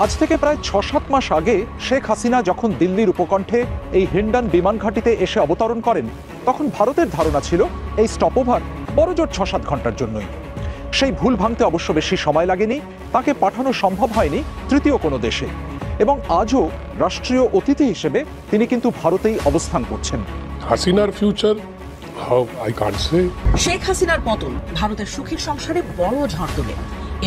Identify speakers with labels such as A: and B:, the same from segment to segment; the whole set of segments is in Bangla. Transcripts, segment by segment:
A: আজ থেকে প্রায় ৬-৭ মাস আগে শেখ হাসিনা যখন দিল্লির উপকণ্ঠে এই হিন্ডন বিমান ঘাঁটিতে এসে অবতরণ করেন, তখন ভারতের ধারণা ছিল এই স্টপওভার বড়জোর ৬-৭ ঘন্টার জন্যই। সেই ভুল ভাঙতে অবশ্য বেশি সময় লাগেনি, তাকে পাঠানো সম্ভব হয়নি তৃতীয় কোনো দেশে, এবং আজও রাষ্ট্রীয় অতিথি হিসেবে তিনি কিন্তু ভারতেই অবস্থান করছেন।
B: হাসিনার ফিউচার
C: শেখ হাসিনার পতন ভারতের সুখের সংসারে বড় ঝড় তোলে।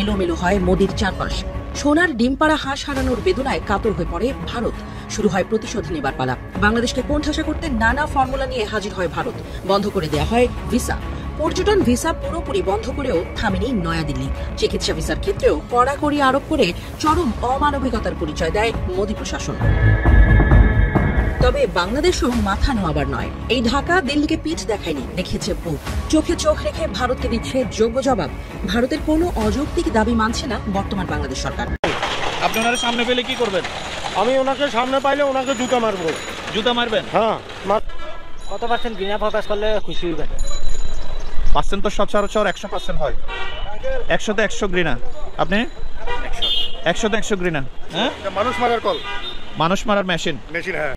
C: এলোমেলো হয় মোদির চারপাশ। সোনার ডিম পাড়া হাঁস হারানোর বেদনায় কাতর হয়ে পড়ে ভারত। শুরু হয় প্রতিশোধ নেবার পালা। বাংলাদেশকে কোণঠাসা করতে নানা ফর্মুলা নিয়ে হাজির হয় ভারত। বন্ধ করে দেয়া হয় ভিসা। পর্যটন ভিসা পুরোপুরি বন্ধ করেও থামেনি নয়াদিল্লি। চিকিৎসা ভিসার ক্ষেত্রেও কড়াকড়ি আরোপ করে চরম অমানবিকতার পরিচয় দেয় মোদী প্রশাসন। তবে বাংলাদেশও মাথা নোয়াবার নয়। এই ঢাকা দিল্লিকে পিঠ দেখায়নি, দেখিয়েছে বুক। চোখে চোখ রেখে ভারতকে দিচ্ছে যোগ্য জবাব। ভারতের কোনো অযৌক্তিক দাবি মানছে না বর্তমান বাংলাদেশ সরকার।
D: আপনি ওনার সামনে পেলে কি করবেন?
E: আমি ওনাকে সামনে পাইলে ওনাকে জুতা মারবো।
D: জুতা মারবেন?
E: হ্যাঁ।
F: কত পার্সেন্ট ঘৃণা প্রকাশ করলে খুশি হইবেন?
D: পার্সেন্ট তো সচরাচর 100% হয়। 100তে 100 ঘৃণা। আপনি 100তে 100 ঘৃণা? হ্যাঁ,
E: মানুষ মারার কল,
D: মানুষ মারার মেশিন।
E: হ্যাঁ।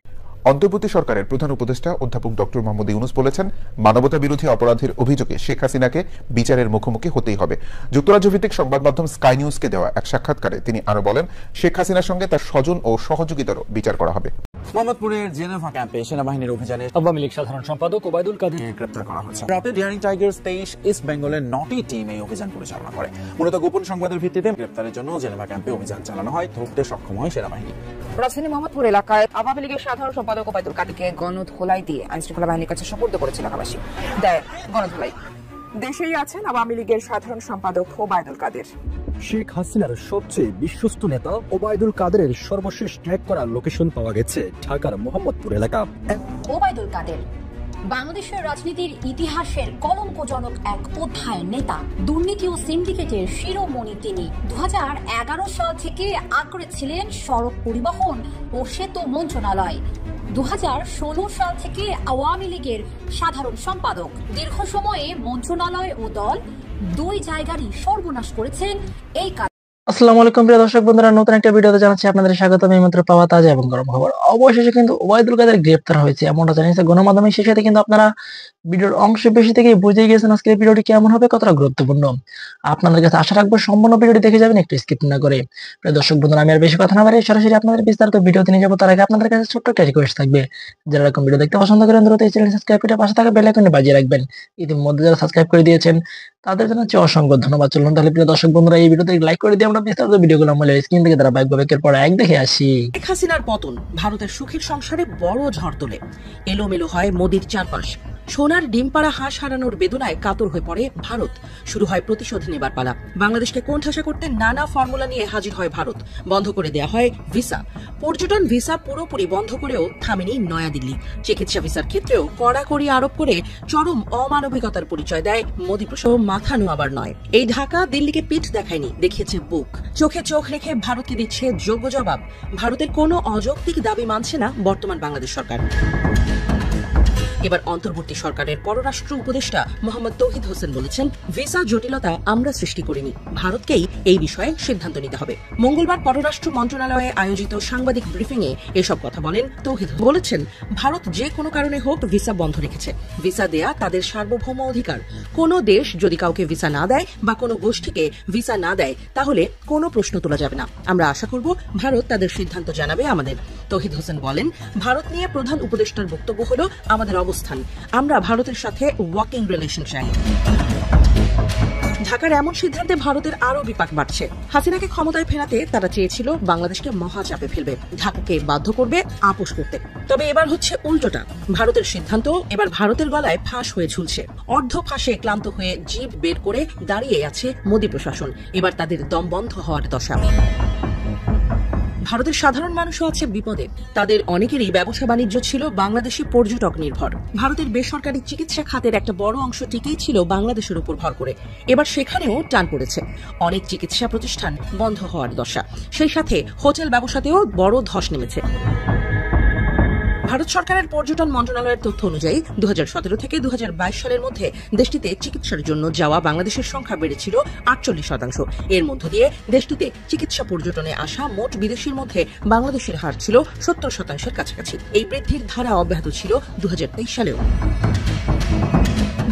G: অন্তর্বর্তী সরকারের প্রধান উপদেষ্টা অধ্যাপক ডক্টর মোহাম্মদ ইউনূস বলেছেন, মানবতা বিরোধী অপরাধের অভিযোগে শেখ হাসিনাকে বিচারের মুখোমুখি হতেই হবে। যুক্তরাজ্য ভিত্তিক সংবাদ মাধ্যম স্কাই নিউজকে দেওয়া এক সাক্ষাৎকারে তিনি আরো বলেন, শেখ হাসিনার সঙ্গে তার স্বজন ও সহযোগীদেরও বিচার করা হবে।
H: মোহাম্মদপুরের জেনেভা ক্যাম্পে সেনাবাহিনীর অভিযানে
F: আওয়ামী লীগ সাধারণ সম্পাদক ওবায়দুল কাদের
H: গ্রেপ্তার করা হয়েছে। রাতে ডেয়ারিং টাইগার্স 23 ইস্ট বেঙ্গলের 9টি টিম এই অভিযান পরিচালনা করে। মূলত গোপন সংবাদের ভিত্তিতে গ্রেপ্তারের জন্য জেনেভা ক্যাম্পে অভিযান চালানো হয়। ধরতে সক্ষম হয় সেনাবাহিনী।
I: রাজধানী মোহাম্মদপুর এলাকায় আওয়ামী লীগের সাধারণ সম্পাদক ওবায়দুল কাদেরকে গণধোলাই দিয়ে আইনশৃঙ্খলা বাহিনীর কাছে সোপর্দ করেছিল এলাকাবাসী। দেয় গণধোলাই। দেশেই আছেন আওয়ামী লীগের সাধারণ সম্পাদক ওবায়দুল কাদের।
J: শেখ হাসিনার সবচেয়ে বিশ্বস্ত নেতা ওবায়দুল কাদেরের সর্বশেষ ট্র্যাক করা লোকেশন পাওয়া গেছে ঢাকার মোহাম্মদপুর এলাকা।
K: ওবায়দুল কাদের বাংলাদেশের রাজনীতির ইতিহাসের কলঙ্কজনক এক অধ্যায়ের নেতা। দুর্নীতি ও সিন্ডিকেটের শিরোমণি তিনি। 2011 সাল থেকে আঁকড়ে ছিলেন সড়ক পরিবহন ও সেতু মন্ত্রণালয়। 2016 সাল থেকে আওয়ামী লীগের সাধারণ সম্পাদক। দীর্ঘ সময়ে মন্ত্রণালয় ও দল দুই জায়গারই সর্বনাশ করেছেন এই কাজ।
L: আসসালামু আলাইকুম প্রিয় দর্শক বন্ধুরা, নতুন একটা ভিডিওতে জানাচ্ছি আপনাদের স্বাগতম। এই মাত্র পাওয়া তাজা এবং গরম খবর। অবশেষে কিন্তু ওবায়দুল কাদের গ্রেপ্তার হয়েছে, এমনটা জানিয়েছে গণমাধ্যমে। সেই সাথে কিন্তু আপনারা ভিডিওর অংশ বেশি থেকে বুঝে গিয়েছেন আজকের ভিডিওটি কেমন হবে, কতটা গুরুত্বপূর্ণ। আপনাদের কাছে আশা রাখবো সম্পূর্ণ ভিডিওটি দেখে যাবেন, একটু স্কিপ না করে। প্রিয় দর্শক বন্ধুরা, আমি আর বেশি কথা না বাড়িয়ে সরাসরি আপনাদের বিস্তারিত ভিডিওতে নিয়ে যাবো। তার আগে আপনাদের কাছে ছোট্ট একটা রিকোয়েস্ট থাকবে, যারা এরকম ভিডিও দেখতে পছন্দ করেন দ্রুত এই চ্যানেল সাবস্ক্রাইব করে পাশে থাকা বেল আইকনে বাজিয়ে রাখবেন। ইতিমধ্যে যারা সাবস্ক্রাইব করে দিয়েছেন তাদের জানাচ্ছি অসংখ্য ধন্যবাদ। চলুন তাহলে প্রিয় দর্শক বন্ধুরা, এই ভিডিওতে লাইক করে দিয়ে আমরা বিস্তারিত ভিডিওগুলো আমাদের স্ক্রিন থেকে ধারাবাহিকভাবে একের পর এক দেখে আসি।
C: শেখ হাসিনার পতন ভারতের সুখের সংসারে বড় ঝড় তোলে। এলোমেলো হয় মোদির চারপাশ। সোনার ডিম পাড়া হাঁস হারানোর বেদনায় কাতর হয়ে পড়ে ভারত। শুরু হয় প্রতিশোধ নেবার পালা। বাংলাদেশকে কোণঠাসা করতে নানা ফর্মুলা নিয়ে হাজির হয় ভারত। বন্ধ করে দেয়া হয় ভিসা। পর্যটন ভিসা পুরোপুরি বন্ধ করেও থামেনি নয়াদিল্লি। চিকিৎসা ভিসার ক্ষেত্রেও কড়াকড়ি আরোপ করে চরম অমানবিকতার পরিচয় দেয় মোদী প্রশাসন। মাথা নোয়াবার নয়। এই ঢাকা দিল্লিকে পিঠ দেখায়নি, দেখিয়েছে বুক। চোখে চোখ রেখে ভারতকে দিচ্ছে যোগ্য জবাব। ভারতের কোনো অযৌক্তিক দাবি মানছে না বর্তমান বাংলাদেশ সরকার। এবার অন্তর্বর্তী সরকারের পররাষ্ট্র উপদেষ্টা মোহাম্মদ তৌহিদ হোসেন বলেছেন, ভিসা জটিলতা আমরা সৃষ্টি করিনি, ভারতকেই এই বিষয়ে সিদ্ধান্ত নিতে হবে। মঙ্গলবার পররাষ্ট্র মন্ত্রণালয়ে আয়োজিত সাংবাদিক ব্রিফিং এ এসব কথা বলেন তৌহিদ। বলেছেন, ভারত যে কোনো কারণে হোক ভিসা বন্ধ রেখেছে। ভিসা দেয়া তাদের সার্বভৌম অধিকার। কোনো দেশ যদি কাউকে ভিসা না দেয় বা কোনো গোষ্ঠীকে ভিসা না দেয়, তাহলে কোনো প্রশ্ন তোলা যাবে না। আমরা আশা করব ভারত তাদের সিদ্ধান্ত জানাবে আমাদের। তৌহিদ হোসেন বলেন, ভারত নিয়ে প্রধান উপদেষ্টার বক্তব্য হলো আমাদের অবস্থান। আমরা ভারতের সাথে ওয়ার্কিং রিলেশন চাই। ঢাকার এমন সিদ্ধান্তে ভারতের আরো বিপাক বাড়ছে। হাসিনাকে ক্ষমতায় ফেরাতে তারা চেয়েছিল বাংলাদেশকে মহাচাপে ফেলবে, ঢাকাকে বাধ্য করবে আপোষ করতে। তবে এবার হচ্ছে উল্টোটা। ভারতের সিদ্ধান্ত এবার ভারতের গলায় ফাঁস হয়ে ঝুলছে। অর্ধ ফাঁসে ক্লান্ত হয়ে জিভ বের করে দাঁড়িয়ে আছে মোদী প্রশাসন। এবার তাদের দম বন্ধ হওয়ার দশা। ভারতের সাধারণ মানুষও আছে বিপদে। তাদের অনেকেরই ব্যবসা বাণিজ্য ছিল বাংলাদেশি পর্যটক নির্ভর। ভারতের বেসরকারি চিকিৎসা খাতের একটা বড় অংশ টিকেই ছিল বাংলাদেশের উপর ভর করে। এবার সেখানেও টান পড়েছে। অনেক চিকিৎসা প্রতিষ্ঠান বন্ধ হওয়ার দশা। সেই সাথে হোটেল ব্যবসাতেও বড় ধস নেমেছে। ভারত সরকারের পর্যটন মন্ত্রণালয়ের তথ্য অনুযায়ী 2017 থেকে 2022 সালের মধ্যে দেশটিতে চিকিৎসার জন্য যাওয়া বাংলাদেশের সংখ্যা বেড়েছিল 48%। এর মধ্য দিয়ে দেশটিতে চিকিৎসা পর্যটনে আসা মোট বিদেশির মধ্যে বাংলাদেশের হার ছিল 70%-এর কাছাকাছি। এই বৃদ্ধির ধারা অব্যাহত ছিল 2023 সালেও।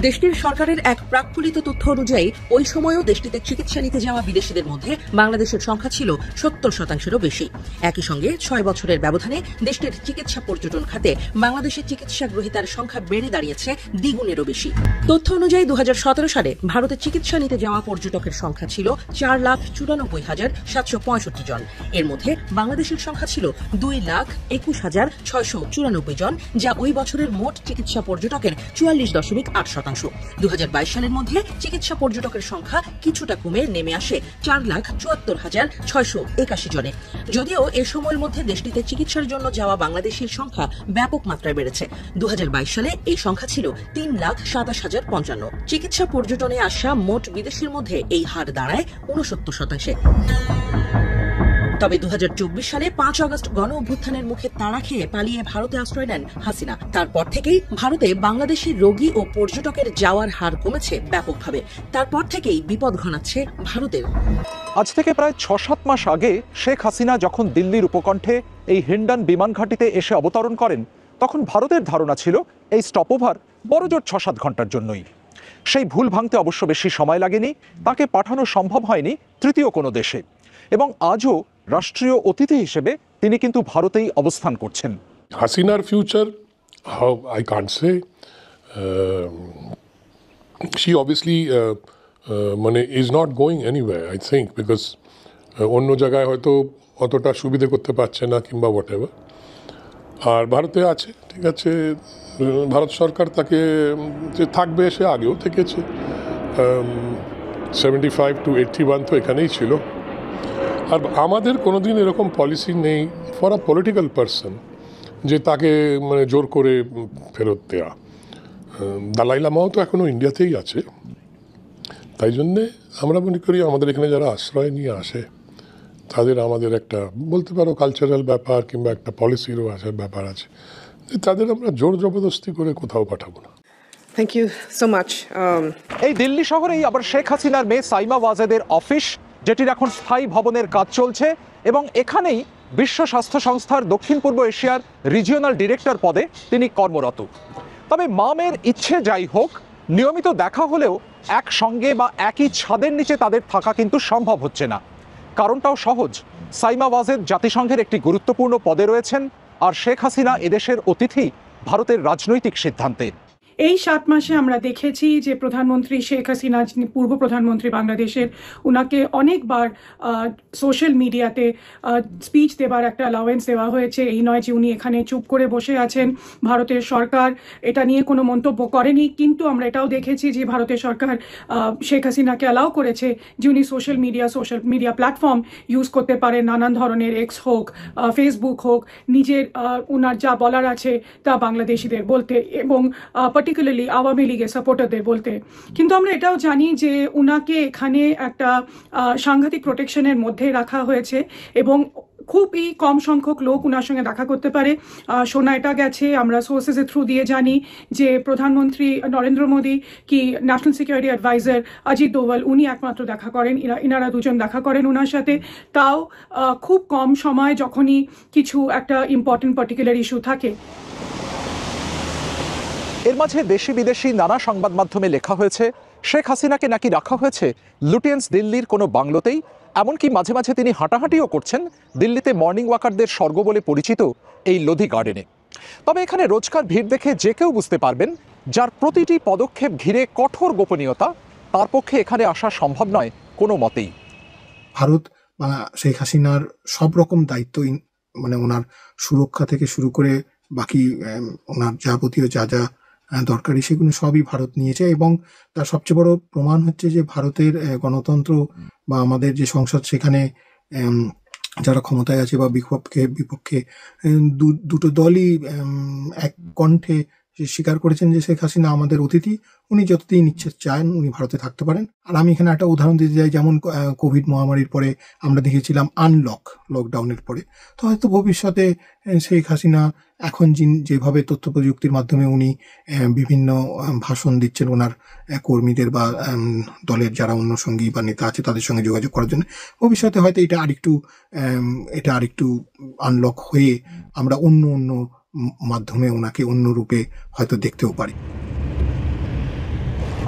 C: দেশটির সরকারের এক প্রাক্কলিত তথ্য অনুযায়ী ওই সময়ও দেশটিতে চিকিৎসা নিতে যাওয়া বিদেশিদের মধ্যে বাংলাদেশের সংখ্যা ছিল 70%-এরও বেশি। একই সঙ্গে 6 বছরের ব্যবধানে দেশটির চিকিৎসা পর্যটন খাতে বাংলাদেশের চিকিৎসা গ্রহীতার সংখ্যা বেড়ে দাঁড়িয়েছে দ্বিগুণেরও বেশি। তথ্য অনুযায়ী 2017 সালে ভারতে চিকিৎসা নিতে যাওয়া পর্যটকের সংখ্যা ছিল 4,94,765 জন। এর মধ্যে বাংলাদেশের সংখ্যা ছিল 2,21,694 জন, যা ওই বছরের মোট চিকিৎসা পর্যটকের 44.8%। 2022 সালের মধ্যে চিকিৎসা পর্যটকের সংখ্যা কিছুটা কমে নেমে আসে 4,74,681 জনে। যদিও এ সময়ের মধ্যে দেশটিতে চিকিৎসার জন্য যাওয়া বাংলাদেশের সংখ্যা ব্যাপক মাত্রায় বেড়েছে। 2022 সালে এই সংখ্যা ছিল 3,27,055। চিকিৎসা পর্যটনে আসা মোট বিদেশির মধ্যে এই হার দাঁড়ায় 69%। তবে 2024 সালে 5 আগস্ট গণ অভ্যুত্থানের মুখে তাড়া খেয়ে পালিয়ে ভারতে আশ্রয় নেন হাসিনা। তারপর থেকেই ভারতে বাংলাদেশের রোগী ও পর্যটকের যাওয়ার হার কমেছে ব্যাপকভাবে। তারপর থেকেই বিপদ ঘনাচ্ছে ভারতের।
A: আজ থেকে প্রায় 6-7 মাস আগে শেখ হাসিনা যখন দিল্লির উপকণ্ঠে এই হিন্ডন বিমান ঘাঁটিতে এসে অবতরণ করেন, তখন ভারতের ধারণা ছিল এই স্টপওভার বড়জোর 6-7 ঘন্টার জন্যই। সেই ভুল ভাঙতে অবশ্য বেশি সময় লাগেনি, তাকে পাঠানো সম্ভব হয়নি তৃতীয় কোনো দেশে, এবং আজও রাষ্ট্রীয় অতিথি হিসেবে তিনি কিন্তু ভারতেই অবস্থান করছেন।
B: হাসিনার future, how I can't say, she obviously মানে is not going anywhere I think, because অন্য জায়গায় হয়তো অতটা সুবিধে করতে পারছে না কিংবা হোয়াট এভার, আর ভারতে আছে, ঠিক আছে। ভারত সরকার তাকে যে থাকবে সে আগেও থেকেছে, 75 to 81 তো এখানেই ছিল। আর আমাদের কোনোদিন এরকম পলিসি নেই ফর আ পলিটিক্যাল পারসন যে তাকে মানে জোর করে ফেরত দেয়া। দালাই লামাও তো এখনও ইন্ডিয়াতেই আছে, তাই জন্যে আমরা মনে করি আমাদের এখানে যারা আশ্রয় নিয়ে আসে তাদের আমাদের একটা বলতে পারো কালচারাল ব্যাপার কিংবা একটা পলিসিরও ব্যাপার আছে, তাদের আমরা জোর জবরদস্তি করে কোথাও পাঠাবো না।
M: Thank you so much.
A: এই দিল্লি শহরেই আবার শেখ হাসিনার মেয়ে সাইমা ওয়াজেদের অফিস, যেটির এখন স্থায়ী ভবনের কাজ চলছে, এবং এখানেই বিশ্ব স্বাস্থ্য সংস্থার দক্ষিণ পূর্ব এশিয়ার রিজিওনাল ডিরেক্টর পদে তিনি কর্মরত। তবে মামের ইচ্ছে যাই হোক, নিয়মিত দেখা হলেও একসঙ্গে বা একই ছাদের নিচে তাদের থাকা কিন্তু সম্ভব হচ্ছে না। কারণটাও সহজ, সাইমা ওয়াজেদ জাতিসংঘের একটি গুরুত্বপূর্ণ পদে রয়েছেন, আর শেখ হাসিনা এদেশের অতিথি ভারতের রাজনৈতিক সিদ্ধান্তে।
N: এই 7 মাসে আমরা দেখেছি যে প্রধানমন্ত্রী শেখ হাসিনা, যিনি পূর্ব প্রধানমন্ত্রী বাংলাদেশের, উনাকে অনেকবার সোশ্যাল মিডিয়াতে স্পিচ দেবার একটা অ্যালাওয়েন্স দেওয়া হয়েছে। এই নয় যে উনি এখানে চুপ করে বসে আছেন, ভারতের সরকার এটা নিয়ে কোনো মন্তব্য করেনি, কিন্তু আমরা এটাও দেখেছি যে ভারতের সরকার শেখ হাসিনাকে অ্যালাউ করেছে যে উনি সোশ্যাল মিডিয়া প্ল্যাটফর্ম ইউজ করতে পারেন, নানান ধরনের এক্স হোক, ফেসবুক হোক, নিজের উনার যা বলার আছে তা বাংলাদেশিদের বলতে, এবং পার্টিকুলারলি আওয়ামী লীগের সাপোর্টারদের বলতে। কিন্তু আমরা এটাও জানি যে উনাকে এখানে একটা সাংঘাতিক প্রোটেকশনের মধ্যে রাখা হয়েছে, এবং খুবই কম সংখ্যক লোক উনার সঙ্গে দেখা করতে পারে। শোনা এটা গেছে, আমরা সোর্সেসের থ্রু দিয়ে জানি যে প্রধানমন্ত্রী নরেন্দ্র মোদী কি national security adviser Ajit Doval, উনি একমাত্র দেখা করেন, ইনারা দুজন দেখা করেন উনার সাথে, তাও খুব কম সময় যখনই কিছু একটা ইম্পর্টেন্ট পার্টিকুলার ইস্যু থাকে।
A: এর মাঝে দেশি বিদেশি নানা সংবাদ মাধ্যমে লেখা হয়েছে শেখ হাসিনাকে নাকি রাখা হয়েছে লুটিয়েন্স দিল্লির কোনো বাংলোতেই, এমনকি মাঝে মাঝে তিনি হাঁটাহাঁটিও করছেন দিল্লিতে মর্নিং ওয়াকারদের স্বর্গ বলে পরিচিত এই লোধি গার্ডেনে। তবে এখানে রোজকার ভিড় দেখে যে কেউ বুঝতে পারবেন যার প্রতিটি পদক্ষেপ ঘিরে কঠোর গোপনীয়তা, তার পক্ষে এখানে আসা সম্ভব নয় কোনো মতেই।
O: ভারত শেখ হাসিনার সব রকম দায়িত্ব, মানে ওনার সুরক্ষা থেকে শুরু করে বাকি ওনার যাবতীয় যা যা দরকারি সেগুলো সবই ভারত নিয়েছে, এবং তার সবচেয়ে বড় প্রমাণ হচ্ছে যে ভারতের গণতন্ত্র বা আমাদের যে সংসদ, সেখানে যারা ক্ষমতায় আছে বা বিপক্ষে দুটো দলই এক কণ্ঠে স্বীকার করেছেন যে শেখ হাসিনা আমাদের অতিথি, উনি যতদিন ইচ্ছে চান উনি ভারতে থাকতে পারেন। আর আমি এখানে একটা উদাহরণ দিতে চাই, যেমন কোভিড মহামারীর পরে আমরা দেখেছিলাম লকডাউনের পরে, তো হয়তো ভবিষ্যতে শেখ হাসিনা এখন যেভাবে তথ্য প্রযুক্তির মাধ্যমে উনি বিভিন্ন ভাষণ দিচ্ছেন ওনার কর্মীদের বা দলের যারা অন্য সঙ্গী বা নেতা আছে তাদের সঙ্গে যোগাযোগ করার জন্য, ভবিষ্যতে হয়তো এটা আরেকটু আনলক হয়ে আমরা অন্য মাধ্যমে ওনাকে অন্য রূপে হয়তো দেখতেও পারি।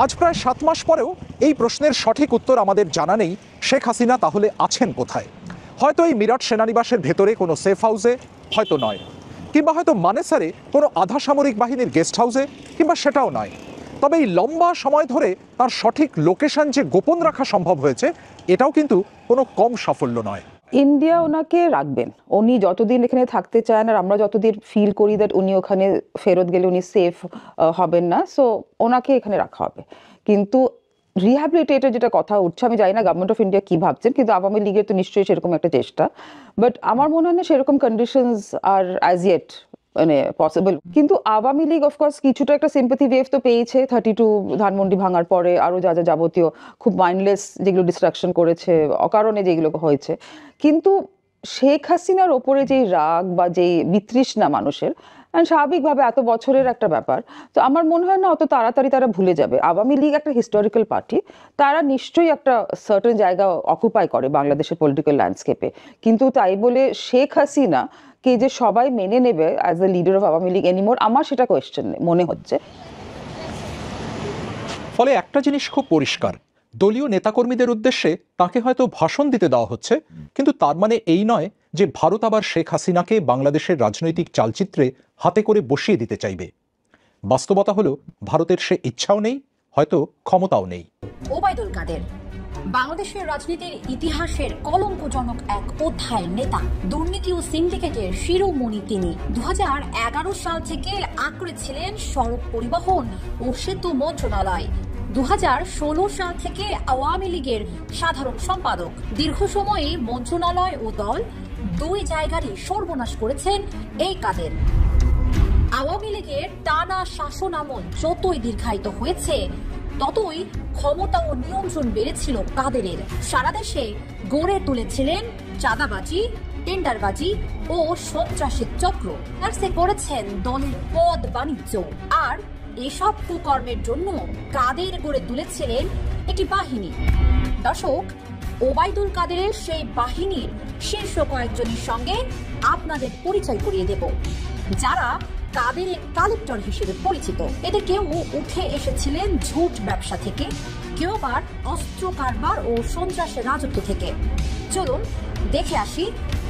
A: আজ প্রায় 7 মাস পরেও এই প্রশ্নের সঠিক উত্তর আমাদের জানা নেই, শেখ হাসিনা তাহলে আছেন কোথায়? হয়তো এই মিরাট সেনানিবাসের ভেতরে কোনো সেফ হাউসে, হয়তো নয়, কিংবা হয়তো মানেসারে কোনো আধা সামরিক বাহিনীর গেস্ট হাউসে, কিংবা সেটাও নয়। তবে এই লম্বা সময় ধরে তার সঠিক লোকেশন যে গোপন রাখা সম্ভব হয়েছে, এটাও কিন্তু কোনো কম সাফল্য নয়।
I: ইন্ডিয়া ওনাকে রাখবেন, উনি যতদিন এখানে থাকতে চান আর আমরা যতদিন ফিল করি দ্যাট উনি ওখানে ফেরত গেলে উনি সেফ হবেন না, সো ওনাকে এখানে রাখা হবে। কিন্তু রিহ্যাবিলিটেটের যেটা কথা উঠছে, আমি জানি না গভর্নমেন্ট অফ ইন্ডিয়া কি ভাবছেন, কিন্তু আওয়ামী লীগের তো নিশ্চয়ই সেরকম একটা চেষ্টা, বাট আমার মনে হয় না সেরকম কন্ডিশনস আর অ্যাজ ইয়েট মানে পসিবল। কিন্তু আওয়ামী লীগ অফকোর্স কিছুটা একটা সিম্পাথি ওয়েভ তো পেয়েছে 32 ধানমন্ডি ভাঙার পরে, আরও যা যাবতীয় খুব মাইন্ডলেস যেগুলো ডিস্ট্রাকশন করেছে, অকারণে যেগুলো হয়েছে। কিন্তু শেখ হাসিনার ওপরে যেই রাগ বা যেই বিতৃষ্ণা মানুষের, স্বাভাবিকভাবে এত বছরের একটা ব্যাপার, তো আমার মনে হয় না অত তাড়াতাড়ি তারা ভুলে যাবে। আওয়ামী লীগ একটা হিস্টোরিক্যাল পার্টি, তারা নিশ্চয়ই একটা সার্টেন জায়গা অকুপাই করে বাংলাদেশের পলিটিক্যাল ল্যান্ডস্কেপে, কিন্তু তাই বলে শেখ হাসিনা কে যে সবাই মেনে নেবে as the leader of Awami League anymore, আমার সেটা কোয়েশ্চেন মনে হচ্ছে।
A: ফলে একটা জিনিস খুব পরিষ্কার, দলীয় নেতাকর্মীদের উদ্দেশ্যে তাকে হয়তো ভাষণ দিতে দেওয়া হচ্ছে, কিন্তু তার মানে এই নয় যে ভারত আবার শেখ হাসিনাকে বাংলাদেশের রাজনৈতিক চালচিত্রে হাতে করে বসিয়ে দিতে চাইবে। বাস্তবতা হলো ভারতের সে ইচ্ছাও নেই, হয়তো ক্ষমতাও নেই।
K: ওবায়দুল কাদের বাংলাদেশের রাজনীতির ইতিহাসের কলঙ্কজনক এক অধ্যায়ের নেতা, দুর্নীতি ও সিন্ডিকেটের শিরোমণি তিনি। 2011 সাল থেকে আঁকড়ে ছিলেন সড়ক পরিবহন ও সেতু মন্ত্রণালয়। 2016 সাল থেকে আওয়ামী লীগের সাধারণ সম্পাদক। দীর্ঘ সময়ে মন্ত্রণালয় ও দল দুই জায়গারই সর্বনাশ করেছেন এই কাদের। আওয়ামী লীগের টানা শাসন আমল যতই দীর্ঘায়িত হয়েছে, ততই ক্ষমতা ও নিয়ন্ত্রণ বেড়েছিল কাদেরের। সারা দেশে গড়ে তুলেছিলেন চাঁদাবাজি, টেন্ডারবাজি ও সন্ত্রাসের চক্র। আর সে করেছেন দলের পদ বাণিজ্য। আর এসব কুকর্মের জন্য কাদের গড়ে তুলেছিলেন একটি বাহিনী। দর্শক, ওবায়দুল কাদেরের সেই বাহিনীর শীর্ষ কয়েকজনের সঙ্গে আপনাদের পরিচয় করিয়ে দেব, যারা কাদেরের কালেক্টর হিসেবে পরিচিত। এতে কেউ উঠে এসেছিলেন ঝুট ব্যবসা থেকে, কেউ আবার অস্ত্র কারবার ও সন্ত্রাসের রাজত্ব থেকে। চলুন দেখে আসি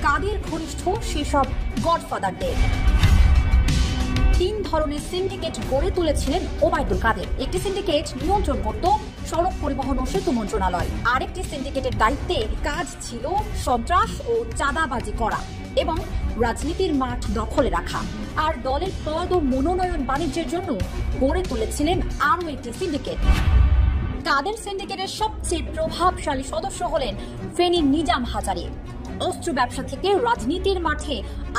K: কাদের ঘনিষ্ঠ সেসব গডফাদারদের। 3 ধরনের সিন্ডিকেট গড়ে তুলেছিলেন ওবায়দুল কাদের। একটি সিন্ডিকেট নিয়ন্ত্রণ করত সড়ক পরিবহন ও সেতু মন্ত্রণালয়, আরেকটি সিন্ডিকেটের দায়িত্বে কাজ ছিল সন্ত্রাস ও চাঁদাবাজি করা এবং রাজনীতির মাঠ দখলে রাখা। আর দলের পদ ও মনোনয়ন বাণিজ্যের জন্য গড়ে তুলেছিলেন আরও একটি সিন্ডিকেট। কাদের সিন্ডিকেটের সবচেয়ে প্রভাবশালী সদস্য হলেন ফেনীর নিজাম হাজারী। অস্ত্র ব্যবসা থেকে রাজনীতির মাঠে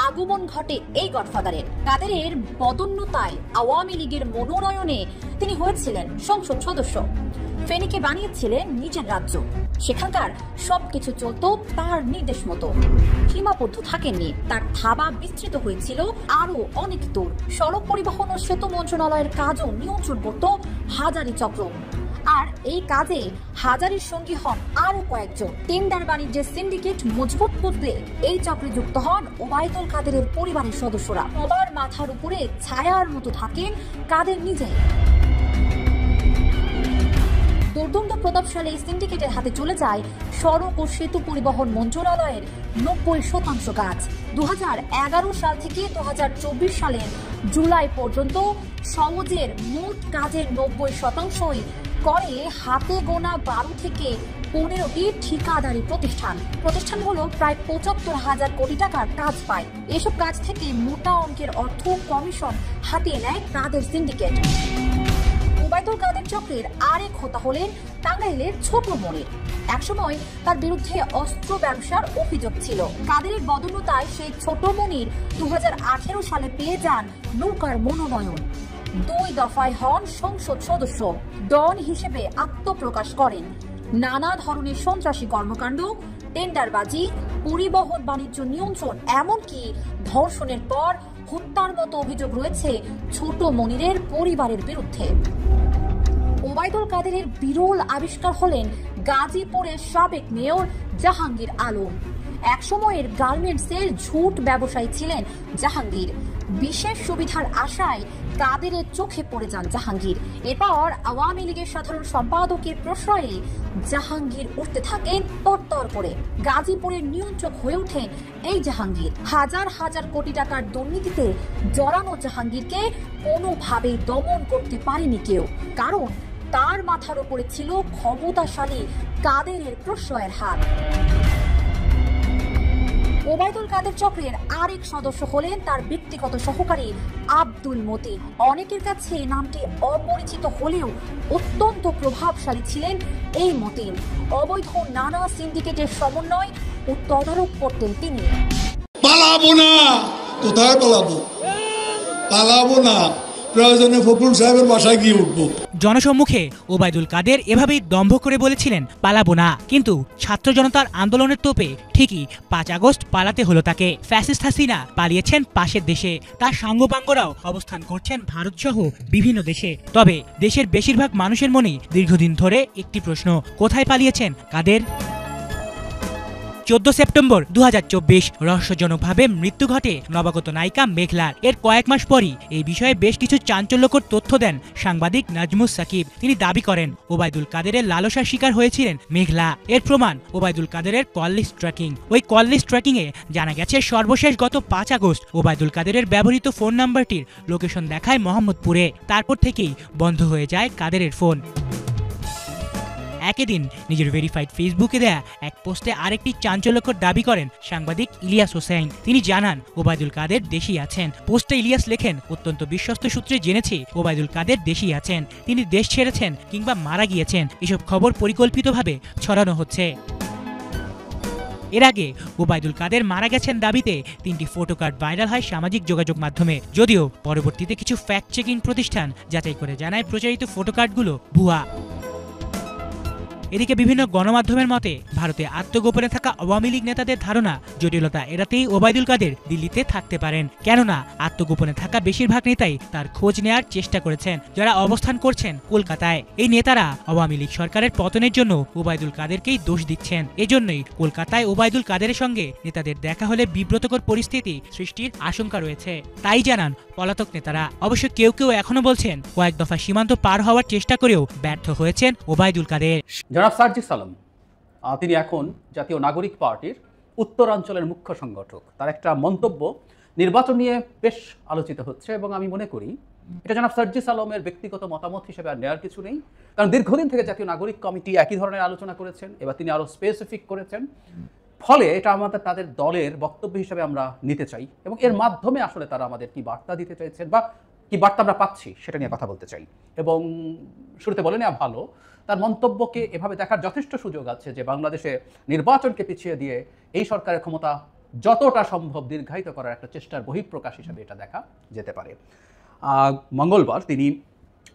K: আগমন ঘটে এই গডফাদারের। কাদেরের পদোন্নতায় আওয়ামী লীগের মনোনয়নে তিনি হয়েছিলেন সংসদ সদস্য। ফেনীকে বানিয়েছিলেন নিজের রাজ্য, সেখানকার সবকিছু চলত তার নির্দেশ মতো। সীমাবদ্ধ থাকেননি, তার থাবা বিস্তৃত হয়েছিল আরো অনেক দূর। সড়ক পরিবহন ও সেতু মন্ত্রণালয়ের কাজও নিয়ন্ত্রণ করত হাজারী চক্র। আর এই কাজে হাজারীর সঙ্গী হন আরো কয়েকজন। টেন্ডার বাণিজ্যের সিন্ডিকেট মজবুত করতে এই চক্রে যুক্ত হন ওবায়দুল কাদেরের পরিবারের সদস্যরা। সবার মাথার উপরে ছায়ার মতো থাকেন কাদের নিজে। দুর্দণ্ড প্রতাপশালী এই সিন্ডিকেটের হাতে চলে যায় সড়ক ও সেতু পরিবহন মন্ত্রণালয়ের 90% কাজ। 2011 সাল থেকে 2024 সালের জুলাই পর্যন্ত সমাজের মোট কাজের 90%ই করে হাতে গোনা 12 থেকে 15টি ঠিকাদারি প্রতিষ্ঠানগুলো প্রায় 75,000 কোটি টাকার কাজ পায়। এসব কাজ থেকে মোটা অঙ্কের অর্থ কমিশন হাতিয়ে নেয় কাদের সিন্ডিকেট। ওবায়দুল কাদের চক্রের আরেক হোতা হলেন টাঙ্গাইলের ছোট মনির। একসময় তার বিরুদ্ধে অস্ত্র ব্যবসার অভিযোগ ছিল। কাদেরের বদন্যতায় সেই ছোট মনির 2018 সালে পেয়ে যান নৌকার মনোনয়ন। 2 দফায় হন সংসদ সদস্য, ডন হিসেবে আত্মপ্রকাশ করেন। নানা ধরনের সন্ত্রাসী কর্মকাণ্ড, টেন্ডারবাজি, পরিবহন বাণিজ্য নিয়ন্ত্রণ, এমনকি ধর্ষণের পর হত্যার মতো অভিযোগ রয়েছে ছোট মনিরের পরিবারের বিরুদ্ধে। ওবায়দুল কাদেরের বিরল আবিষ্কার হলেন গাজীপুরের সাবেক মেয়র জাহাঙ্গীর আলম। একসময়ের গার্মেন্টসের ঝুট ব্যবসায়ী ছিলেন জাহাঙ্গীর। বিশেষ সুবিধার আশায় কাদেরের চোখে পড়ে যান জাহাঙ্গীর। এরপর আওয়ামী লীগের সাধারণ সম্পাদকের প্রশ্রয়ে জাহাঙ্গীর উঠতে থাকেন তরতর করে। গাজীপুরের নিয়ন্ত্রক হয়ে ওঠেন এই জাহাঙ্গীর। হাজার হাজার কোটি টাকার দুর্নীতিতে জড়ানো জাহাঙ্গীরকে কোনোভাবেই দমন করতে পারেনি কেউ, কারণ তার মাথার উপরে ছিল ক্ষমতাশালী কাদেরের প্রশ্রয়ের হাত। ওবায়দুল কাদের চক্রের আরেক সদস্য হলেন তার ব্যক্তিগত সহকারী আব্দুল মতিন। অনেকের কাছে নামটি অপরিচিত হলেও অত্যন্ত প্রভাবশালী ছিলেন এই মতিন। অবৈধ নানা সিন্ডিকেটের সমন্বয় ও তদারক করতেন তিনি।
P: পালাবো না, কোথায় পালাবো? পালাবো না, প্রয়োজনে ফখরুল সাহেবের বাসায় গিয়ে উঠবো।
Q: জনসম্মুখে ওবায়দুল কাদের এভাবেই দম্ভ করে বলেছিলেন পালাবো না, কিন্তু ছাত্র জনতার আন্দোলনের তোপে ঠিকই 5 আগস্ট পালাতে হলো তাকে। ফ্যাসিস্ট হাসিনা পালিয়েছেন পাশের দেশে, তার সাঙ্গপাঙ্গরাও অবস্থান করছেন ভারত সহ বিভিন্ন দেশে। তবে দেশের বেশিরভাগ মানুষের মনেই দীর্ঘদিন ধরে একটি প্রশ্ন, কোথায় পালিয়েছেন কাদের? 14 সেপ্টেম্বর 2024 রহস্যজনকভাবে মৃত্যু ঘটে নবাগত নায়িকা মেঘলার। এর কয়েক মাস পরই এই বিষয়ে বেশ কিছু চাঞ্চল্যকর তথ্য দেন সাংবাদিক নাজমুস সাকিব। তিনি দাবি করেন ওবায়দুল কাদেরের লালসার শিকার হয়েছিলেন মেঘলা। এর প্রমাণ ওবায়দুল কাদেরের কল লিস্ট ট্র্যাকিং। ওই কল লিস্ট ট্র্যাকিং এ জানা গেছে সর্বশেষ গত 5 আগস্ট ওবায়দুল কাদেরের ব্যবহৃত ফোন নাম্বারটির লোকেশন দেখায় মোহাম্মদপুরে। তারপর থেকেই বন্ধ হয়ে যায় কাদেরের ফোন। একই দিন নিজের ভেরিফাইড ফেসবুকে দেয়া এক পোস্টে আরেকটি চাঞ্চল্যকর দাবি করেন সাংবাদিক ইলিয়াস হোসেন। তিনি জানান ওবায়দুল কাদের দেশেই আছেন। পোস্টে ইলিয়াস লেখেন, অত্যন্ত বিশ্বস্ত সূত্রে জেনেছি ওবায়দুল কাদের দেশেই আছেন। তিনি দেশ ছেড়েছেন কিংবা মারা গিয়েছেন, এসব খবর পরিকল্পিতভাবে ছড়ানো হচ্ছে। এর আগে ওবায়দুল কাদের মারা গেছেন দাবিতে 3টি ফটো কার্ড ভাইরাল হয় সামাজিক যোগাযোগ মাধ্যমে। যদিও পরবর্তীতে কিছু ফ্যাক্ট চেকিং প্রতিষ্ঠান যাচাই করে জানায় প্রচারিত ফটো কার্ডগুলো ভুয়া। এদিকে বিভিন্ন গণমাধ্যমের মতে ভারতে আত্মগোপনে থাকা আওয়ামী লীগ নেতাদের ধারণা জটিলতা এড়াতেই ওবায়দুল কাদের দিল্লিতে থাকতে পারেন। কেননা আত্মগোপনে থাকা বেশিরভাগ নেতাই তার খোঁজ নেয়ার চেষ্টা করেছেন, যারা অবস্থান করছেন কলকাতায়। এই নেতারা আওয়ামী লীগ সরকারের পতনের জন্য ওবায়দুল কাদেরকেই দোষ দিচ্ছেন। এজন্যই কলকাতায় ওবায়দুল কাদেরের সঙ্গে নেতাদের দেখা হলে বিব্রতকর পরিস্থিতি সৃষ্টির আশঙ্কা রয়েছে, তাই জানান পলাতক নেতারা। অবশ্য কেউ কেউ এখনো বলছেন কয়েক দফা সীমান্ত পার হওয়ার চেষ্টা করেও ব্যর্থ হয়েছেন ওবায়দুল কাদের।
R: জনাব সার্জিস আলম, তিনি এখন জাতীয় নাগরিক পার্টির উত্তরাঞ্চলের মুখ্য সংগঠক। তার একটা মন্তব্য নির্বাচন নিয়ে বেশ আলোচিত হচ্ছে এবং আমি মনে করি এটা জনাব সার্জিস আলমের ব্যক্তিগত মতামত হিসেবে আর নেওয়ার কিছু নেই, কারণ দীর্ঘদিন থেকে জাতীয় নাগরিক কমিটি একই ধরনের আলোচনা করেছেন, এবার তিনি আরও স্পেসিফিক করেছেন। ফলে এটা আমাদের তাদের দলের বক্তব্য হিসেবে আমরা নিতে চাই এবং এর মাধ্যমে আসলে তারা আমাদের কি বার্তা দিতে চাইছেন বা কি বার্তা আমরা পাচ্ছি সেটা নিয়ে কথা বলতে চাই। এবং শুরুতে বলে নেওয়া ভালো, তার মন্তব্যকে এভাবে দেখার যথেষ্ট সুযোগ আছে যে বাংলাদেশে নির্বাচনকে পিছিয়ে দিয়ে এই সরকারের ক্ষমতা যতটা সম্ভব দীর্ঘায়িত করার একটা চেষ্টার বহিঃপ্রকাশ হিসেবে এটা দেখা যেতে পারে। মঙ্গলবার তিনি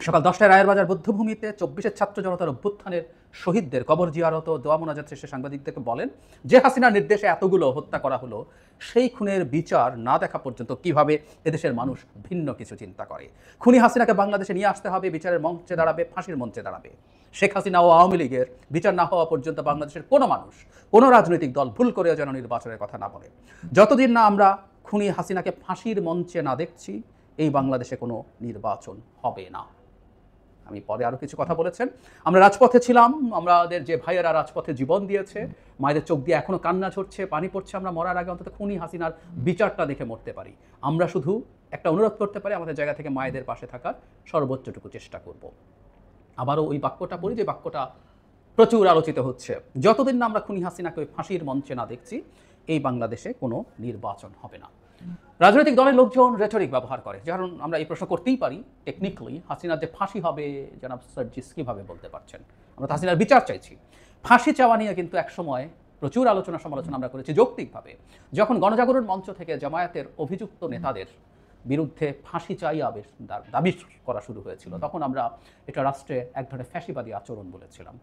R: সকাল 10টায় রায়েরবাজার বৌদ্ধভূমিতে 24 ছাত্র জনতার অভ্যুত্থানের শহীদদের কবর জিয়ারত ও দোয়া মোনাজাত শেষে সাংবাদিকদেরকে বলেন যে হাসিনার নির্দেশে এতগুলো হত্যা করা হলো, সেই খুনের বিচার না দেখা পর্যন্ত কিভাবে এদেশের মানুষ ভিন্ন কিছু চিন্তা করে। খুনি হাসিনাকে বাংলাদেশে নিয়ে আসতে হবে, বিচারের মঞ্চে দাঁড়াবে, ফাঁসির মঞ্চে দাঁড়াবে। শেখ হাসিনা ও আওয়ামী লীগের বিচার না হওয়া পর্যন্ত বাংলাদেশের কোনো মানুষ, কোনো রাজনৈতিক দল ভুল করেও যেন নির্বাচনের কথা না বলে। যতদিন না আমরা খুনি হাসিনাকে ফাঁসির মঞ্চে না দেখছি, এই বাংলাদেশে কোনো নির্বাচন হবে না। আমি পরে আরও কিছু কথা বলেছেন। আমরা রাজপথে ছিলাম, আমাদের যে ভাইয়েরা রাজপথে জীবন দিয়েছে, মায়েদের চোখ দিয়ে এখনও কান্না ঝরছে, পানি পড়ছে। আমরা মরার আগে অন্তত খুনি হাসিনার বিচারটা দেখে মরতে পারি। আমরা শুধু একটা অনুরোধ করতে পারি, আমাদের জায়গা থেকে মায়েদের পাশে থাকার সর্বোচ্চটুকু চেষ্টা করব। আবারও ওই বাক্যটা পড়ি যে বাক্যটা প্রচুর আলোচিত হচ্ছে, যতদিন না আমরা খুনি হাসিনাকে ফাঁসির মঞ্চে না দেখছি, এই বাংলাদেশে কোনো নির্বাচন হবে না। রাজনৈতিক দলের লোকজন রেটরিক ব্যবহার করে, কারণ আমরা এই প্রশ্ন করতেই পারি টেকনিক্যালি হাসিনার যে ফাঁসি হবে জনাব সার্জিস কীভাবে বলতে পারছেন? আমরা তো হাসিনার বিচার চাইছি। ফাঁসি চাওয়া নিয়ে কিন্তু একসময় প্রচুর আলোচনা সমালোচনা আমরা করেছি যৌক্তিকভাবে। যখন গণজাগরণ মঞ্চ থেকে জামায়াতের অভিযুক্ত নেতাদের বিরুদ্ধে ফাঁসি চাই দাবি করা শুরু হয়েছিল, তখন আমরা এটা রাষ্ট্রে এক ধরনের ফ্যাসিবাদী আচরণ বলেছিলাম।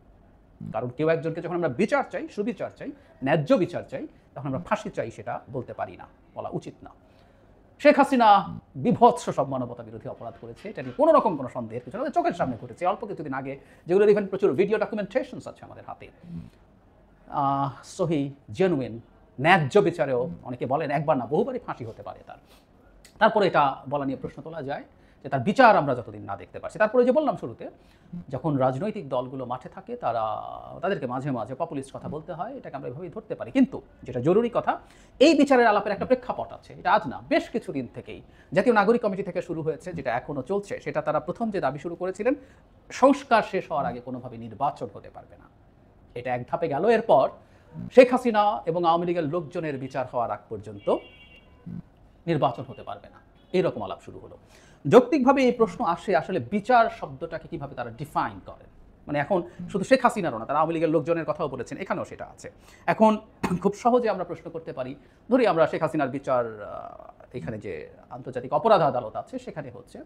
R: কারণ কেউ একজনকে যখন আমরা বিচার চাই, সুবিচার চাই, ন্যায্য বিচার চাই, তখন আমরা ফাঁসি চাই সেটা বলতে পারি না, বলা উচিত না। শেখ হাসিনা বিভৎস সব মানবতা বিরোধী অপরাধ করেছে, এটা নিয়ে কোনো রকম কোনো সন্দেহের কিছু আমাদের চোখের সামনে ঘটেছে। অল্প কিছুদিন আগে যেগুলো ইভেন প্রচুর ভিডিও ডকুমেন্টেশনস আছে আমাদের হাতে, সহি জেনুইন ন্যায্য বিচারেও অনেকে বলেন একবার না বহুবারই ফাঁসি হতে পারে তার। তারপরে এটা বলা নিয়ে প্রশ্ন তোলা যায় যে তার বিচার আমরা যতদিন না দেখতে পাচ্ছি। তারপরে যে বললাম শুরুতে, যখন রাজনৈতিক দলগুলো মাঠে থাকে তাদেরকে মাঝে মাঝে পপুলিস্ট কথা বলতে হয়, এটাকে আমরা এভাবেই ধরতে পারি। কিন্তু যেটা জরুরি কথা, এই বিচারের আলাপের একটা প্রেক্ষাপট আছে, এটা আজ না বেশ কিছুদিন থেকেই জাতীয় নাগরিক কমিটি থেকে শুরু হয়েছে, যেটা এখনো চলছে। সেটা তারা প্রথম যে দাবি শুরু করেছিলেন, সংস্কার শেষ হওয়ার আগে কোনোভাবে নির্বাচন হতে পারবে না। এটা এক ধাপে গেল। এরপর শেখ হাসিনা এবং আওয়ামী লীগের লোকজনের বিচার হওয়ার আগ পর্যন্ত নির্বাচন হতে পারবে না, এইরকম আলাপ শুরু হলো। যৌক্তিকভাবে এই প্রশ্ন আসে, আসলে বিচার শব্দটাকে কিভাবে তারা ডিফাইন করেন। মানে এখন শুধু শেখ হাসিনারও না, তারা আওয়ামী লীগের লোকজনের কথাও বলেছেন, এখানেও সেটা আছে। এখন খুব সহজে আমরা প্রশ্ন করতে পারি, ধরি আমরা শেখ হাসিনার বিচার, এখানে যে আন্তর্জাতিক অপরাধ আদালত আছে সেখানে হচ্ছে,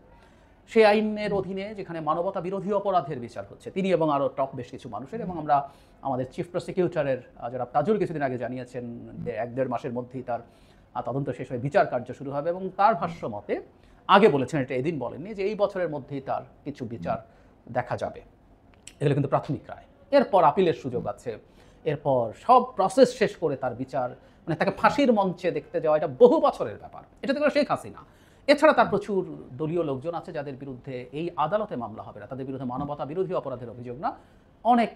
R: সেই আইনের অধীনে যেখানে মানবতা বিরোধী অপরাধের বিচার হচ্ছে, তিনি এবং আরও টপ বেশ কিছু মানুষের, এবং আমরা আমাদের চিফ প্রসিকিউটরের যারা তাজুল কিছুদিন আগে জানিয়েছেন যে 1-1.5 মাসের মধ্যেই তার তদন্ত শেষ হয়ে বিচার কার্য শুরু হবে, এবং তার ভাষ্য মতে আগে বলেছেন, এটা এদিন বলেননি, যে এই বছরের মধ্যেই তার কিছু বিচার দেখা যাবে। এগুলো কিন্তু প্রাথমিক রায়, এরপর আপিলের সুযোগ আছে, এরপর সব প্রসেস শেষ করে তার বিচার, মানে তাকে ফাঁসির মঞ্চে দেখতে যাওয়া, এটা বহু বছরের ব্যাপার। এটা তো শেখ হাসিনা। এছাড়া তার প্রচুর দলীয় লোকজন আছে যাদের বিরুদ্ধে এই আদালতে মামলা হবে না, তাদের বিরুদ্ধে মানবতা বিরোধী অপরাধের অভিযোগ না, অনেক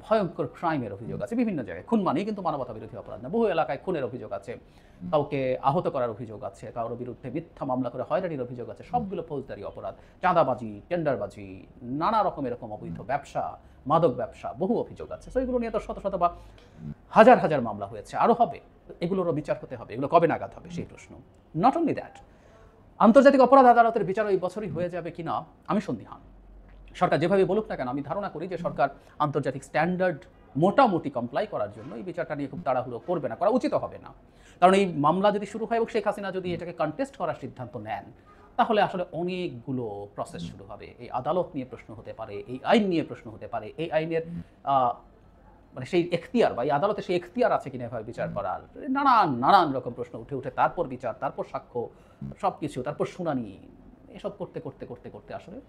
R: ভয়ঙ্কর ক্রাইমের অভিযোগ আছে বিভিন্ন জায়গায়। খুন মানেই কিন্তু মানবতা বিরোধী অপরাধ না, বহু এলাকায় খুনের অভিযোগ আছে, কাউকে আহত করার অভিযোগ আছে, কারোর বিরুদ্ধে মিথ্যা মামলা করে হয়রানির অভিযোগ আছে, সবগুলো ফৌজদারি অপরাধ। চাঁদাবাজি, টেন্ডারবাজি, নানা রকম এরকম অবৈধ ব্যবসা, মাদক ব্যবসা, বহু অভিযোগ আছে। তো এগুলো নিয়ে তো শত শত বা হাজার হাজার মামলা হয়েছে, আরও হবে, এগুলোরও বিচার হতে হবে। এগুলো কবে নাগাদ হবে সেই প্রশ্ন। নট অনলি দ্যাট, আন্তর্জাতিক অপরাধ আদালতের বিচার ওই বছরই হয়ে যাবে কিনা আমি সন্দিহান। সরকার যেভাবে বলুক না কেন, আমি ধারণা করি যে সরকার আন্তর্জাতিক স্ট্যান্ডার্ড মোটামুটি কমপ্লাই করার জন্য এই বিচারটা নিয়ে খুব তাড়াহুড়ো করবে না, করা উচিত হবে না। কারণ এই মামলা যদি শুরু হয় এবং শেখ হাসিনা যদি এটাকে কন্টেস্ট করার সিদ্ধান্ত নেন, তাহলে আসলে অনেকগুলো প্রসেস শুরু হবে। এই আদালত নিয়ে প্রশ্ন হতে পারে, এই আইন নিয়ে প্রশ্ন হতে পারে, এই আইনের মানে সেই এখতিয়ার বা এই আদালতে সেই এখতিয়ার আছে কিনা এভাবে বিচার করার, নানান রকম প্রশ্ন উঠে তারপর বিচার, তারপর সাক্ষ্য, সব কিছু, তারপর শুনানি, এসব করতে করতে করতে করতে আসলে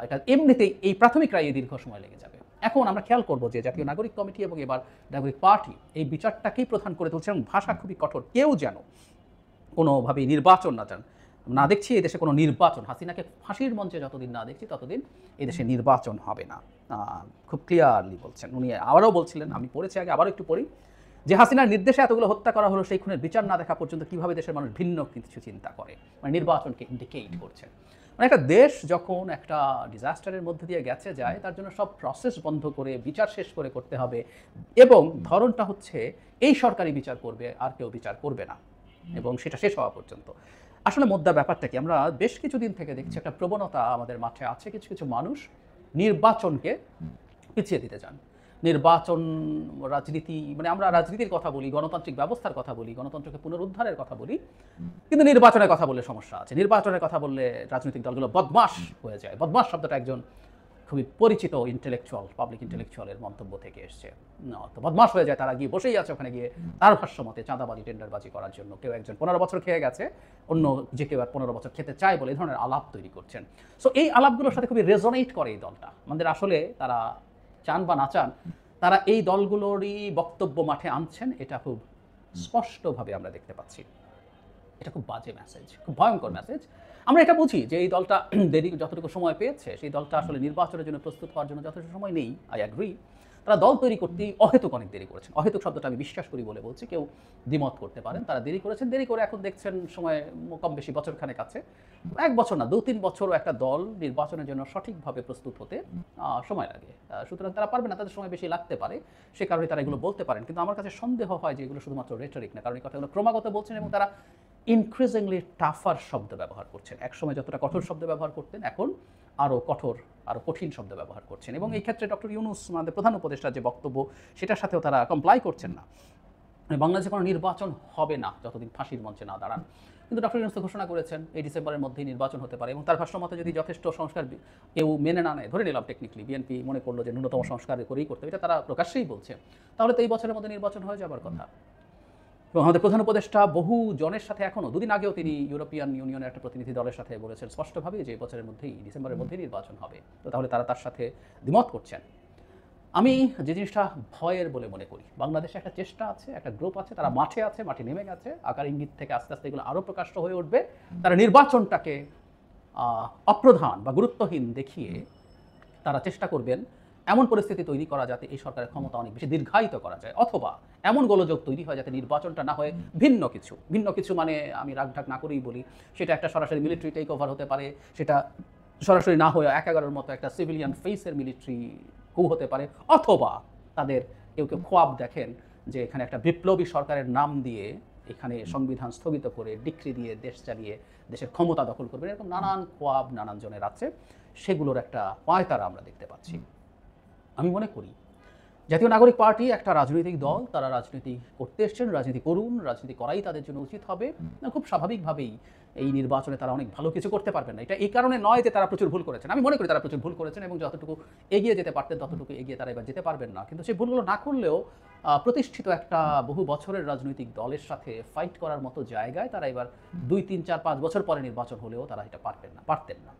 R: এটা এমনিতেই এই প্রাথমিক রায়ে দীর্ঘ সময় লেগে যাবে। এখন আমরা খেয়াল করব যে জাতীয় নাগরিক কমিটি এবং এবার নাগরিক পার্টি এই বিচারটাকেই প্রধান করে তুলছে, এবং ভাষা খুবই কঠোর। কেউ যেন কোনোভাবেই নির্বাচন না দেখছি এই দেশে কোনো নির্বাচন, হাসিনাকে ফাঁসির মঞ্চে যতদিন না দেখছি ততদিন এই দেশে নির্বাচন হবে না, খুব ক্লিয়ারলি বলছেন উনি। আবারও বলছিলেন, আমি পড়েছি আগে, আবারও একটু পড়ি, যে হাসিনার নির্দেশে এতগুলো হত্যা করা হলো, সেই খুনের বিচার না দেখা পর্যন্ত কিভাবে দেশের মানুষ ভিন্ন কিছু চিন্তা করে, মানে নির্বাচনকে ইন্ডিকেট করছেন। মানে একটা দেশ যখন একটা ডিজাস্টারের মধ্যে দিয়ে গেছে যায়, তার জন্য সব প্রসেস বন্ধ করে বিচার শেষ করে করতে হবে, এবং ধরনটা হচ্ছে এই সরকারি বিচার করবে, আর কেউ বিচার করবে না, এবং সেটা শেষ হওয়া পর্যন্ত। আসলে মোদ্দা ব্যাপারটা কি, আমরা বেশ কিছুদিন থেকে দেখছি একটা প্রবণতা আমাদের মাঠে আছে, কিছু কিছু মানুষ নির্বাচনকে পিছিয়ে দিতে চান। নির্বাচন রাজনীতি, মানে আমরা রাজনীতির কথা বলি, গণতান্ত্রিক ব্যবস্থার কথা বলি, গণতন্ত্রকে পুনরুদ্ধারের কথা বলি, কিন্তু নির্বাচনের কথা বললে সমস্যা আছে। নির্বাচনের কথা বললে রাজনৈতিক দলগুলো বদমাশ হয়ে যায়। বদমাশ শব্দটা একজন খুবই পরিচিত ইন্টেলেকচুয়াল, পাবলিক ইন্টেলেকচুয়ালের মন্তব্য থেকে এসছে। তো বদমাশ হয়ে যায়, তারা গিয়ে বসেই আছে ওখানে গিয়ে তার ভাষ্য মতে চাঁদাবাজি, টেন্ডারবাজি করার জন্য। কেউ একজন 15 বছর খেয়ে গেছে, অন্য যে কেউ আর 15 বছর খেতে চায় বলে এই ধরনের আলাপ তৈরি করছেন। সো এই আলাপগুলোর সাথে খুবই রেজোনেট করে এই দলটা। আমাদের আসলে তারা চান বা না চান, তারা এই দলগুলোরই বক্তব্য মাঠে আনছেন, এটা খুব স্পষ্টভাবে আমরা দেখতে পাচ্ছি। এটা খুব বাজে মেসেজ, খুব ভয়ঙ্কর মেসেজ। আমরা এটা বুঝি যে এই দলটা দেরি যতটুকু সময় পেয়েছে, সেই দলটা আসলে নির্বাচনের জন্য প্রস্তুত হওয়ার জন্য যথেষ্ট সময় নেই। আই অ্যাগ্রি, তারা দল তৈরি করতেই অহেতুক অনেক দেরি করেছেন। অহেতুক শব্দটা আমি বিশ্বাস করি বলে বলছি, কেউ দ্বিমত করতে পারেন। তারা দেরি করেছেন, দেরি করে এখন দেখছেন সময় কম বেশি বছরখানেক আছে, 1 বছর না 2-3 বছরও একটা দল নির্বাচনের জন্য সঠিকভাবে প্রস্তুত হতে সময় লাগে। সুতরাং তারা পারবে না, তাদের সময় বেশি লাগতে পারে, সে কারণে তারা এগুলো বলতে পারেন। কিন্তু আমার কাছে সন্দেহ হয় যে এগুলো শুধুমাত্র রেটরিক না, কারণ এই কথাগুলো ক্রমাগত বলছেন এবং তারা ইনক্রিজিংলি টাফার শব্দ ব্যবহার করছেন। একসময় যতটা কঠোর শব্দ ব্যবহার করতেন, এখন আরও কঠোর, আরও কঠিন শব্দ ব্যবহার করছেন। এবং এই ক্ষেত্রে ডক্টর ইউনূস, আমাদের প্রধান উপদেষ্টার যে বক্তব্য, সেটার সাথেও তারা কমপ্লাই করছেন না। বাংলাদেশে কোনো নির্বাচন হবে না যতদিন ফাঁসির মঞ্চে না দাঁড়ান। কিন্তু ডক্টর ইউনূস ঘোষণা করেছেন এই ডিসেম্বরের মধ্যেই নির্বাচন হতে পারে, এবং তার ভাষ্যমতে যদি যথেষ্ট সংস্কার কেউ মেনে না নেয়, ধরে নিলাম টেকনিক্যালি বিএনপি মনে করলো যে ন্যূনতম সংস্কার করেই করতে হবে, এটা তারা প্রকাশ্যেই বলছে, তাহলে তো এই বছরের মধ্যে নির্বাচন হয়ে যাবার কথা। এবং আমাদের প্রধান উপদেষ্টা বহু জনের সাথে এখনও, দুদিন আগেও তিনি ইউরোপিয়ান ইউনিয়নের একটা প্রতিনিধি দলের সাথে বলেছেন স্পষ্টভাবে যে এই বছরের মধ্যেই ডিসেম্বরের মধ্যেই নির্বাচন হবে। তো তাহলে তারা তার সাথে দ্বিমত করছেন। আমি যে জিনিসটা ভয়ের বলে মনে করি, বাংলাদেশে একটা চেষ্টা আছে, একটা গ্রুপ আছে, তারা মাঠে আছে, মাঠে নেমে গেছে, আকার ইঙ্গিত থেকে আস্তে আস্তে এগুলো আরও প্রকাশ্য হয়ে উঠবে। তারা নির্বাচনটাকে অপ্রধান বা গুরুত্বহীন দেখিয়ে তারা চেষ্টা করবেন এমন পরিস্থিতি তৈরি করা যাতে এই সরকারের ক্ষমতা অনেক বেশি দীর্ঘায়িত করা যায়, অথবা এমন গোলযোগ তৈরি হয় যাতে নির্বাচনটা না হয়ে ভিন্ন কিছু মানে আমি রাগঢাক না করেই বলি, সেটা একটা সরাসরি মিলিটারি টেক ওভার হতে পারে, সেটা সরাসরি না হয়ে ১১ মতো একটা সিভিলিয়ান ফেসের মিলিটারি কু হতে পারে, অথবা তাদের কেউ খোয়াব দেখেন যে এখানে একটা বিপ্লবী সরকারের নাম দিয়ে এখানে সংবিধান স্থগিত করে ডিক্রি দিয়ে দেশ চালিয়ে দেশের ক্ষমতা দখল করবে, এরকম নানান খোয়াব নানান জনের আছে, সেগুলোর একটা পায়তারা আমরা দেখতে পাচ্ছি। আমি মনে করি জাতীয় নাগরিক পার্টি একটা রাজনৈতিক দল, তারা রাজনীতি করতে এসছেন, রাজনীতি করুন, রাজনীতি করাই তাদের জন্য উচিত হবে। খুব স্বাভাবিকভাবেই এই নির্বাচনে তারা অনেক ভালো কিছু করতে পারবেন না, এটা এই কারণে নয় যে তারা প্রচুর ভুল করেছেন, আমি মনে করি তারা প্রচুর ভুল করেছেন এবং যতটুকু এগিয়ে যেতে পারতেন ততটুকু এগিয়ে তারা এবার যেতে পারবেন না। কিন্তু সেই ভুলগুলো না করলেও প্রতিষ্ঠিত একটা বহু বছরের রাজনৈতিক দলের সাথে ফাইট করার মতো জায়গায় তারা এবার 2, 3, 4, 5 বছর পরে নির্বাচন হলেও তারা এটা পারতেন না।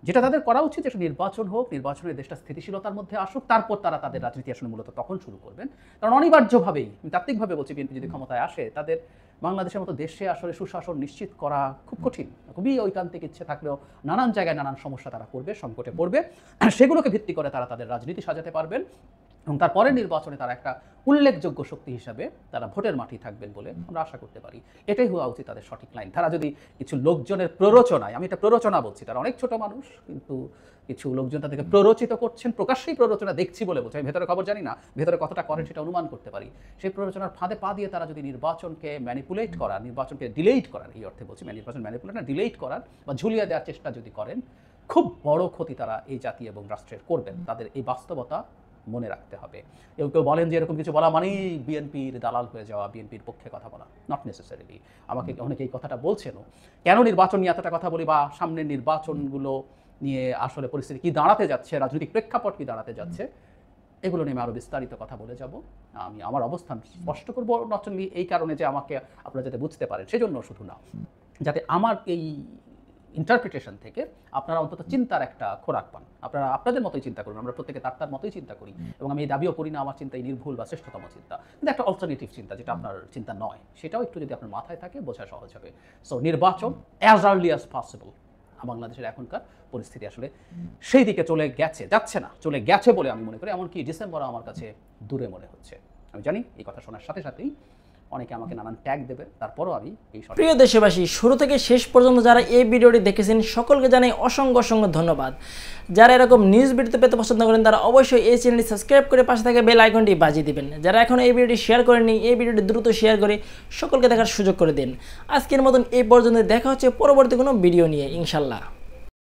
R: যেটা তাদের করা উচিত যে নির্বাচন হোক, নির্বাচনের দেশটা স্থিতিশীলতার মধ্যে আসুক, তারপর তারা তাদের রাজনীতি আসলে মূলত তখন শুরু করবেন। কারণ অনিবার্যভাবেই, আমি তাত্ত্বিকভাবে বলছি, বিএনপি যদি ক্ষমতায় আসে তাদের বাংলাদেশের মতো দেশে আসলে সুশাসন নিশ্চিত করা খুব কঠিন, খুবই ঐকান্তিক ইচ্ছে থাকলেও নানান জায়গায় নানান সমস্যা তারা করবে, সংকটে পড়বে, সেগুলোকে ভিত্তি করে তারা তাদের রাজনীতি সাজাতে পারবেন এবং তারপরে নির্বাচনে তারা একটা উল্লেখযোগ্য শক্তি হিসাবে তারা ভোটের মাঠেই থাকবেন বলে আমরা আশা করতে পারি। এটাই হওয়া উচিত তাদের সঠিক লাইন। তারা যদি কিছু লোকজনের প্ররোচনায়, আমি এটা প্ররোচনা বলছি, তারা অনেক ছোট মানুষ, কিন্তু কিছু লোকজন তাদেরকে প্ররোচিত করছেন, প্রকাশ্যেই প্ররোচনা দেখছি বলে বলছে, আমি ভেতরে খবর জানি না, ভেতরে কতটা করেন সেটা অনুমান করতে পারি, সেই প্ররোচনার ফাঁদে পা দিয়ে তারা যদি নির্বাচনকে ম্যানিপুলেট করার, নির্বাচনকে ডিলেট করার, এই অর্থে বলছি, নির্বাচন ম্যানিপুলেট না, ডিলেট করার বা ঝুলিয়ে দেওয়ার চেষ্টা যদি করেন, খুব বড় ক্ষতি তারা এই জাতি এবং রাষ্ট্রের করবেন। তাদের এই বাস্তবতা মনে রাখতে হবে। কেউ বলেন যে এরকম কিছু বলা মানেই বিএনপির দালাল হয়ে যাওয়া, বিএনপির পক্ষে কথা বলা, নট নেসেসারিলি। আমাকে অনেকে এই কথাটা বলছেনও। কেন নির্বাচন নিয়ে এতটা কথা বলি বা সামনের নির্বাচনগুলো নিয়ে আসলে পরিস্থিতি কী দাঁড়াতে যাচ্ছে, রাজনৈতিক প্রেক্ষাপট কী দাঁড়াতে যাচ্ছে, এগুলো নিয়ে আমি আরও বিস্তারিত কথা বলে যাব। আমি আমার অবস্থান স্পষ্ট করবো, নট অনলি এই কারণে যে আমাকে আপনারা যাতে বুঝতে পারেন সেজন্য শুধু না, যাতে আমার এই ইন্টারপ্রিটেশন থেকে আপনারা অন্তত চিন্তার একটা খোরাক পান। আপনারা আপনাদের মতোই চিন্তা করুন, আমরা প্রত্যেকে তার মতোই চিন্তা করি, এবং আমি এই দাবিও করি না আমার চিন্তাই নির্ভুল বা শ্রেষ্ঠতম চিন্তা, কিন্তু একটা অল্টারনেটিভ চিন্তা যেটা আপনার চিন্তা নয়, সেটাও একটু যদি আপনার মাথায় থাকে বোঝা সহজ হবে। সো নির্বাচন অ্যাজ আর্লি অ্যাজ পসিবল। বাংলাদেশের এখনকার পরিস্থিতি আসলে সেই দিকে চলে গেছে, যাচ্ছে না, চলে গেছে বলে আমি মনে করি। এমনকি ডিসেম্বর আমার কাছে দূরে মনে হচ্ছে। আমি জানি এই কথা শোনার সাথে সাথেই অনেকে আমাকে নানান ট্যাগ দেবে, তারপরও আমি এই
L: প্রিয় দেশবাসী, শুরু থেকে শেষ পর্যন্ত যারা এই ভিডিওটি দেখেছেন সকলকে জানাই অসংখ্য ধন্যবাদ। যারা এরকম নিউজ ভিডিও পেতে পছন্দ করেন তারা অবশ্যই এই চ্যানেলটি সাবস্ক্রাইব করে পাশে থাকা বেল আইকনটি বাজিয়ে দিবেন। যারা এখন এই ভিডিওটি শেয়ার করেননি, এই ভিডিওটি দ্রুত শেয়ার করে সকলকে দেখার সুযোগ করে দিন। আজকের মতন এই পর্যন্ত, দেখা হচ্ছে পরবর্তী কোনো ভিডিও নিয়ে ইনশাল্লাহ।